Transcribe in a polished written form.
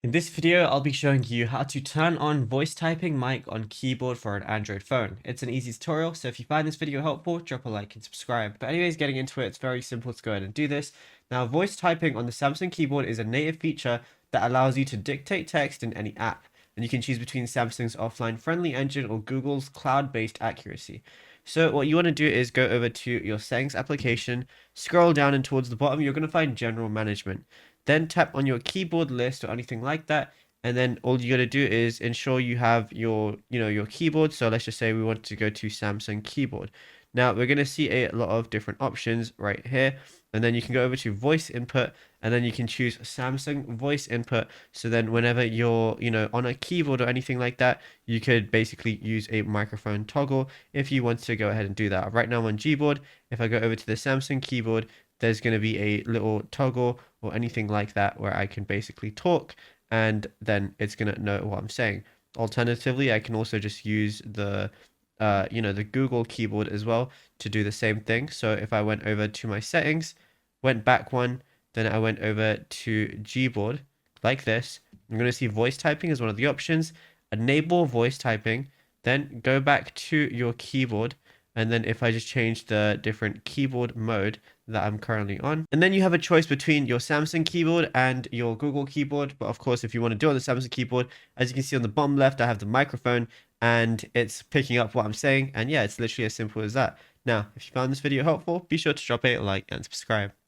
In this video, I'll be showing you how to turn on voice typing mic on keyboard for an Android phone. It's an easy tutorial, so if you find this video helpful, drop a like and subscribe. But anyways, getting into it, it's very simple to go ahead and do this. Now, voice typing on the Samsung keyboard is a native feature that allows you to dictate text in any app. And you can choose between Samsung's offline friendly engine or Google's cloud-based accuracy. So what you want to do is go over to your settings application, scroll down and towards the bottom, you're going to find general management. Then tap on your keyboard list or anything like that. And then all you got to do is ensure you have your keyboard. So let's just say we want to go to Samsung keyboard. Now we're going to see a lot of different options right here. And then you can go over to voice input and then you can choose Samsung voice input. So then whenever you're, on a keyboard or anything like that, you could basically use a microphone toggle if you want to go ahead and do that. Right now I'm on Gboard. If I go over to the Samsung keyboard, there's going to be a little toggle or anything like that where I can basically talk and then it's going to know what I'm saying. Alternatively, I can also just use the Google keyboard as well to do the same thing. So if I went over to my settings, went back one, then I went over to Gboard like this. I'm going to see voice typing as one of the options. Enable voice typing, then go back to your keyboard. And then if I just change the different keyboard mode that I'm currently on, and then you have a choice between your Samsung keyboard and your Google keyboard. But of course, if you want to do it on the Samsung keyboard, as you can see on the bottom left, I have the microphone and it's picking up what I'm saying. And yeah, it's literally as simple as that. Now, if you found this video helpful, be sure to drop a like and subscribe.